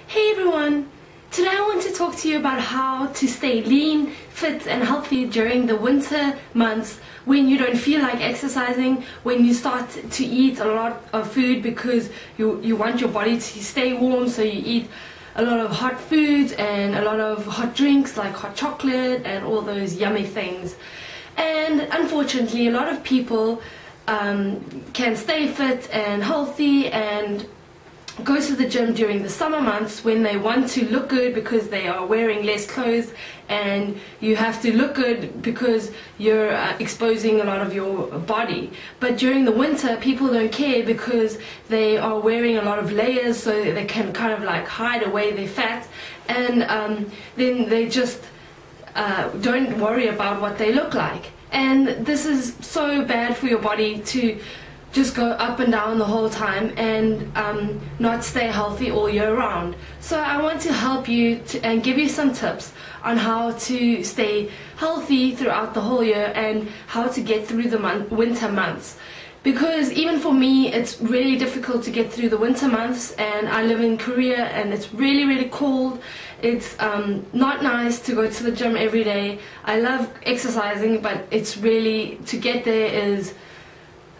Hey everyone! Today I want to talk to you about how to stay lean, fit and healthy during the winter months when you don't feel like exercising, when you start to eat a lot of food because you want your body to stay warm, so you eat a lot of hot foods and a lot of hot drinks like hot chocolate and all those yummy things. And unfortunately a lot of people can stay fit and healthy and go to the gym during the summer months when they want to look good because they are wearing less clothes, and you have to look good because you're exposing a lot of your body. But during the winter people don't care because they are wearing a lot of layers, so they can kind of like hide away their fat, and then they just don't worry about what they look like. And this is so bad for your body to just go up and down the whole time and not stay healthy all year round. So I want to help you and give you some tips on how to stay healthy throughout the whole year and how to get through the winter months. Because even for me it's really difficult to get through the winter months, and I live in Korea and it's really cold. It's not nice to go to the gym every day. I love exercising, but it's really, to get there is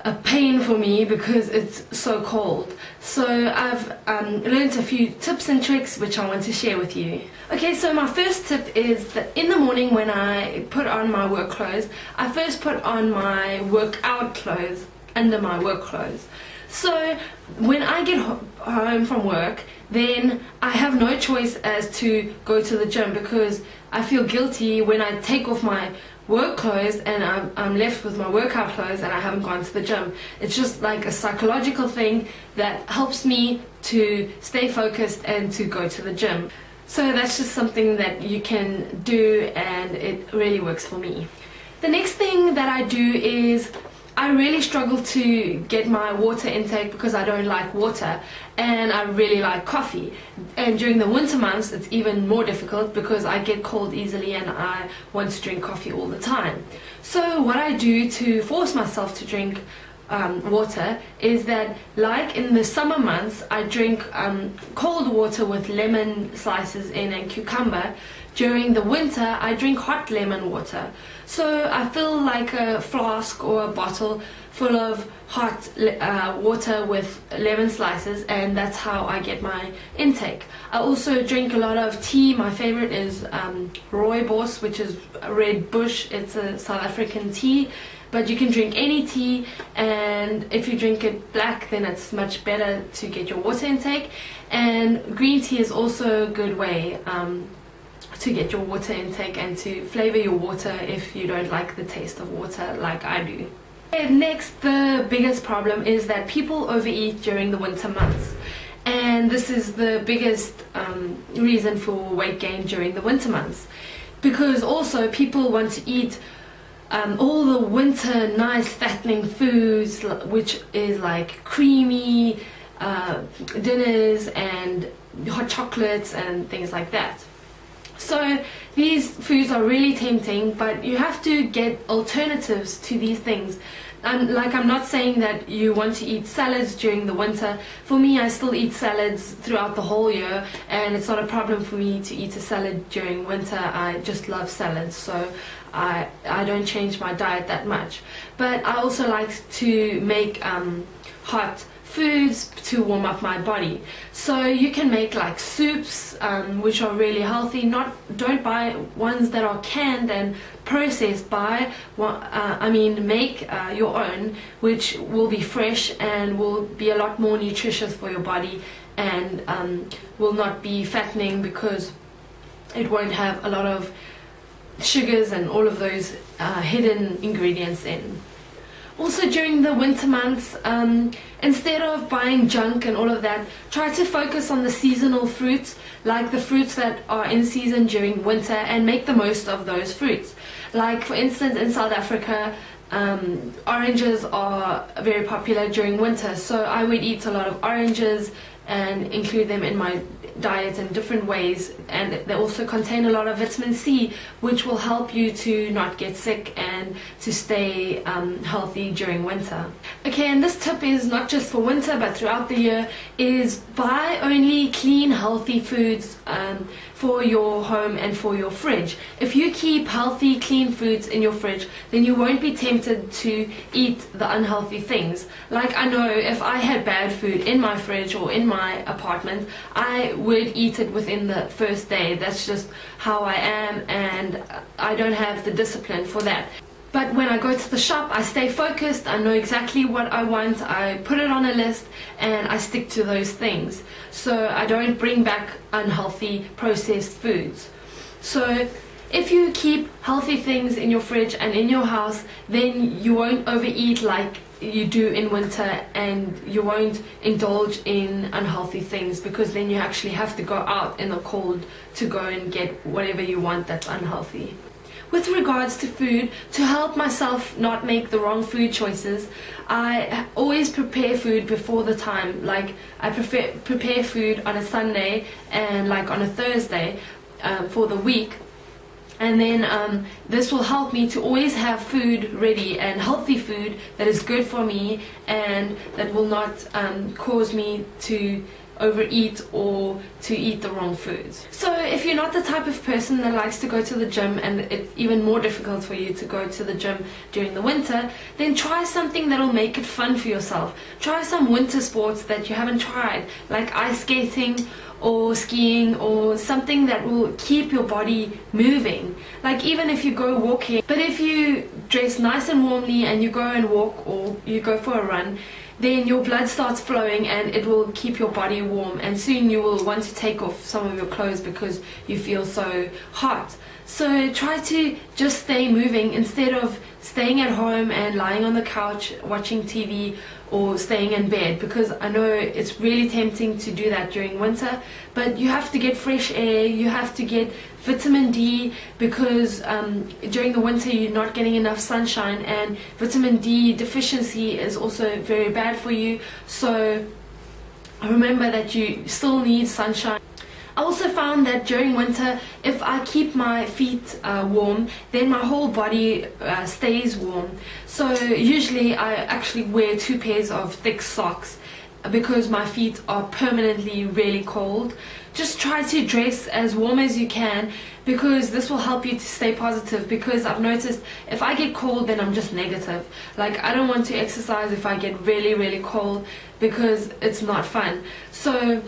a pain for me because it's so cold. So I've learned a few tips and tricks which I want to share with you. Okay, so my first tip is that in the morning when I put on my work clothes, I first put on my workout clothes under my work clothes. So when I get home from work, then I have no choice as to go to the gym because I feel guilty when I take off my work clothes and I'm left with my workout clothes and I haven't gone to the gym. It's just like a psychological thing that helps me to stay focused and to go to the gym. So that's just something that you can do, and it really works for me. The next thing that I do is I really struggle to get my water intake because I don't like water, and I really like coffee. And during the winter months it's even more difficult because I get cold easily and I want to drink coffee all the time. So what I do to force myself to drink water is that, like in the summer months, I drink cold water with lemon slices in and cucumber. During the winter I drink hot lemon water. So I fill like a flask or a bottle full of hot water with lemon slices, and that's how I get my intake. I also drink a lot of tea. My favorite is rooibos, which is red bush. It's a South African tea, but you can drink any tea, and if you drink it black then it's much better to get your water intake. And green tea is also a good way to get your water intake and to flavor your water if you don't like the taste of water like I do. And next, the biggest problem is that people overeat during the winter months, and this is the biggest reason for weight gain during the winter months, because also people want to eat all the winter nice fattening foods, which is like creamy dinners and hot chocolates and things like that. So these foods are really tempting, but you have to get alternatives to these things. And I'm not saying that you want to eat salads during the winter. For me, I still eat salads throughout the whole year, and it's not a problem for me to eat a salad during winter. I just love salads, so I don't change my diet that much. But I also like to make hot foods to warm up my body. So you can make like soups, which are really healthy. Don't buy ones that are canned and processed. Make your own, which will be fresh and will be a lot more nutritious for your body, and will not be fattening because it won't have a lot of sugars and all of those hidden ingredients in. Also during the winter months, instead of buying junk and all of that, try to focus on the seasonal fruits, like the fruits that are in season during winter, and make the most of those fruits. Like for instance in South Africa, oranges are very popular during winter, so I would eat a lot of oranges and include them in my diet in different ways. And they also contain a lot of vitamin C, which will help you to not get sick and to stay healthy during winter. Okay, and this tip is not just for winter but throughout the year, is buy only clean, healthy foods for your home and for your fridge. If you keep healthy, clean foods in your fridge, then you won't be tempted to eat the unhealthy things. Like, I know if I had bad food in my fridge or in my apartment, I would eat it within the first day. That's just how I am, and I don't have the discipline for that. But when I go to the shop, I stay focused, I know exactly what I want, I put it on a list, and I stick to those things. So I don't bring back unhealthy processed foods. So if you keep healthy things in your fridge and in your house, then you won't overeat like you do in winter, and you won't indulge in unhealthy things, because then you actually have to go out in the cold to go and get whatever you want that's unhealthy. With regards to food, to help myself not make the wrong food choices, I always prepare food before the time. Like, I prepare food on a Sunday and like on a Thursday for the week. And then this will help me to always have food ready, and healthy food that is good for me and that will not cause me to overeat or to eat the wrong foods. So if you're not the type of person that likes to go to the gym, and it's even more difficult for you to go to the gym during the winter, then try something that'll make it fun for yourself. Try some winter sports that you haven't tried, like ice skating or skiing, or something that will keep your body moving. Like, even if you go walking, but if you dress nice and warmly and you go and walk or you go for a run, then your blood starts flowing and it will keep your body warm, and soon you will want to take off some of your clothes because you feel so hot. So try to just stay moving instead of staying at home and lying on the couch watching TV or staying in bed, because I know it's really tempting to do that during winter, but you have to get fresh air, you have to get vitamin D, because during the winter you're not getting enough sunshine, and vitamin D deficiency is also very bad for you. So remember that you still need sunshine. I also found that during winter, if I keep my feet warm, then my whole body stays warm. So usually I actually wear 2 pairs of thick socks because my feet are permanently really cold. Just try to dress as warm as you can, because this will help you to stay positive, because I've noticed if I get cold, then I'm just negative. Like, I don't want to exercise if I get really, really cold, because it's not fun. So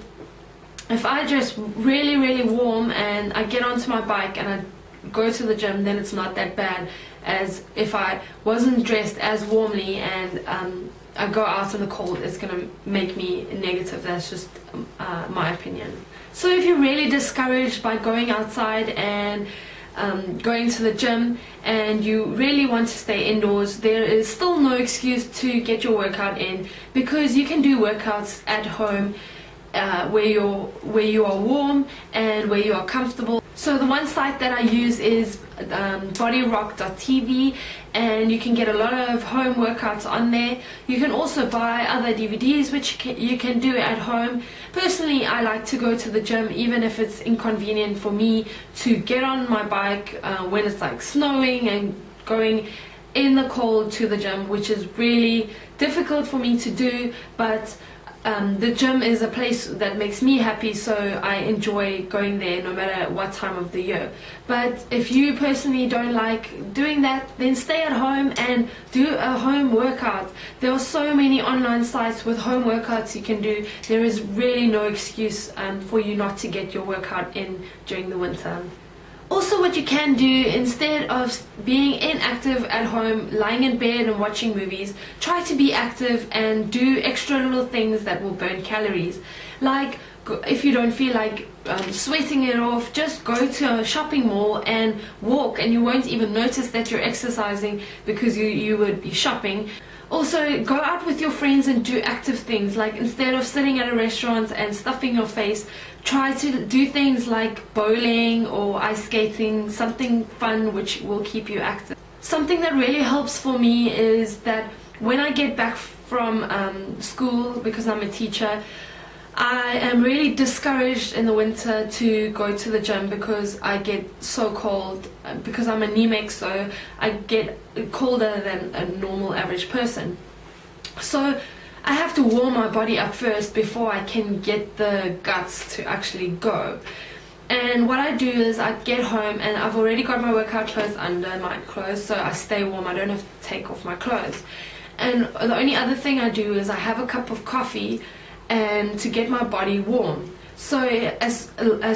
if I dress really, really warm and I get onto my bike and I go to the gym, then it's not that bad as if I wasn't dressed as warmly and I go out in the cold. It's going to make me negative. That's just my opinion. So if you're really discouraged by going outside and going to the gym, and you really want to stay indoors, there is still no excuse to get your workout in, because you can do workouts at home where you are warm and where you are comfortable. So the one site that I use is bodyrock.tv, and you can get a lot of home workouts on there. You can also buy other DVDs which you can do at home. Personally, I like to go to the gym even if it's inconvenient for me to get on my bike when it's like snowing, and going in the cold to the gym, which is really difficult for me to do, but the gym is a place that makes me happy, so I enjoy going there no matter what time of the year. But if you personally don't like doing that, then stay at home and do a home workout. There are so many online sites with home workouts you can do. There is really no excuse for you not to get your workout in during the winter. Also, what you can do, instead of being inactive at home, lying in bed and watching movies, try to be active and do extra little things that will burn calories. Like, if you don't feel like sweating it off, just go to a shopping mall and walk, and you won't even notice that you're exercising because you would be shopping. Also, go out with your friends and do active things. Like, instead of sitting at a restaurant and stuffing your face, try to do things like bowling or ice skating, something fun which will keep you active. Something that really helps for me is that when I get back from school, because I'm a teacher, I am really discouraged in the winter to go to the gym because I get so cold. Because I'm anemic, so I get colder than a normal average person. So I have to warm my body up first before I can get the guts to actually go. And what I do is I get home and I've already got my workout clothes under my clothes, so I stay warm. I don't have to take off my clothes. And the only other thing I do is I have a cup of coffee and to get my body warm. So as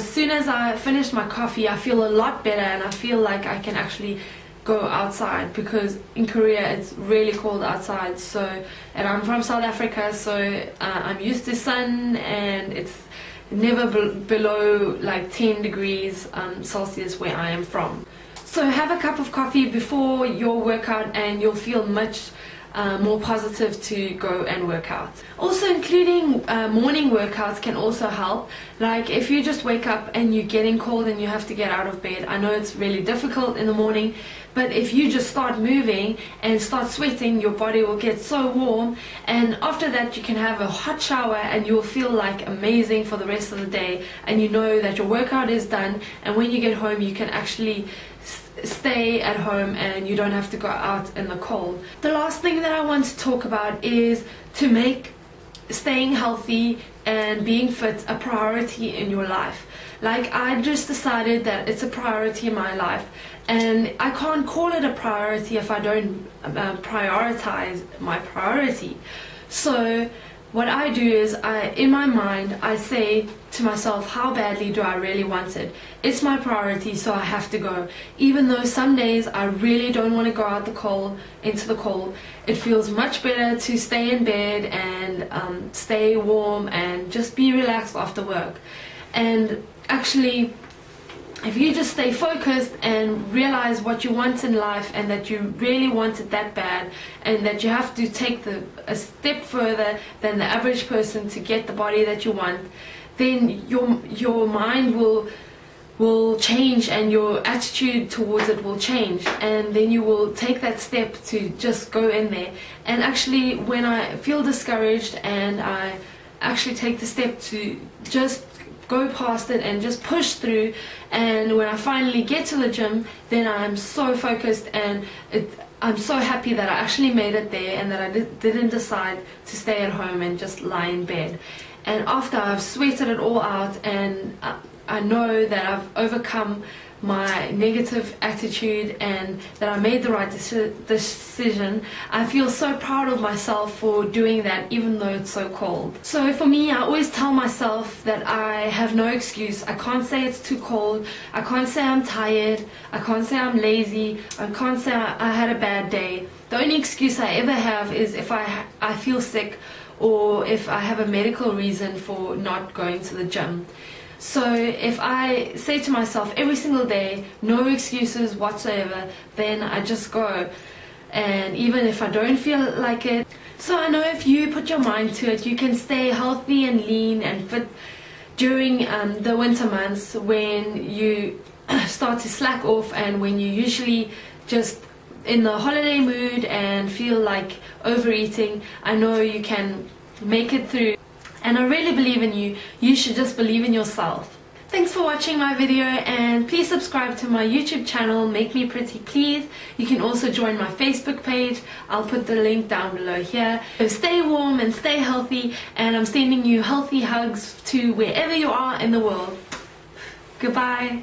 soon as I finish my coffee, I feel a lot better and I feel like I can actually go outside, because in Korea it's really cold outside. So, and I'm from South Africa, so I'm used to sun, and it's never below like 10 degrees Celsius where I am from. So have a cup of coffee before your workout and you'll feel much more positive to go and work out. Also, including morning workouts can also help. Like if you just wake up and you're getting cold and you have to get out of bed, I know it's really difficult in the morning, but if you just start moving and start sweating, your body will get so warm, and after that you can have a hot shower and you'll feel like amazing for the rest of the day, and you know that your workout is done, and when you get home you can actually stay at home and you don't have to go out in the cold. The last thing that I want to talk about is to make staying healthy and being fit a priority in your life. Like, I just decided that it's a priority in my life, and I can't call it a priority if I don't prioritize my priority. So what I do is, in my mind, I say to myself, how badly do I really want it? It's my priority, so I have to go. Even though some days I really don't want to go out into the cold, it feels much better to stay in bed and stay warm and just be relaxed after work. And actually, if you just stay focused and realize what you want in life, and that you really want it that bad, and that you have to take a step further than the average person to get the body that you want, then your mind will change and your attitude towards it will change, and then you will take that step to just go in there. And actually, when I feel discouraged and I actually take the step to just go past it and just push through, and when I finally get to the gym, then I'm so focused and I'm so happy that I actually made it there, and that I didn't decide to stay at home and just lie in bed. And after I've sweated it all out and I know that I've overcome my negative attitude and that I made the right decision, I feel so proud of myself for doing that, even though it's so cold. So for me, I always tell myself that I have no excuse. I can't say it's too cold, I can't say I'm tired, I can't say I'm lazy, I can't say I had a bad day. The only excuse I ever have is if I feel sick, or if I have a medical reason for not going to the gym. So if I say to myself every single day, no excuses whatsoever, then I just go. And even if I don't feel like it, so I know if you put your mind to it, you can stay healthy and lean and fit during the winter months, when you start to slack off and when you usually just in the holiday mood and feel like overeating. I know you can make it through, and I really believe in you. You should just believe in yourself. Thanks for watching my video, and please subscribe to my YouTube channel, Make Me Pretty Please. You can also join my Facebook page. I'll put the link down below here. So stay warm and stay healthy, and I'm sending you healthy hugs to wherever you are in the world. Goodbye.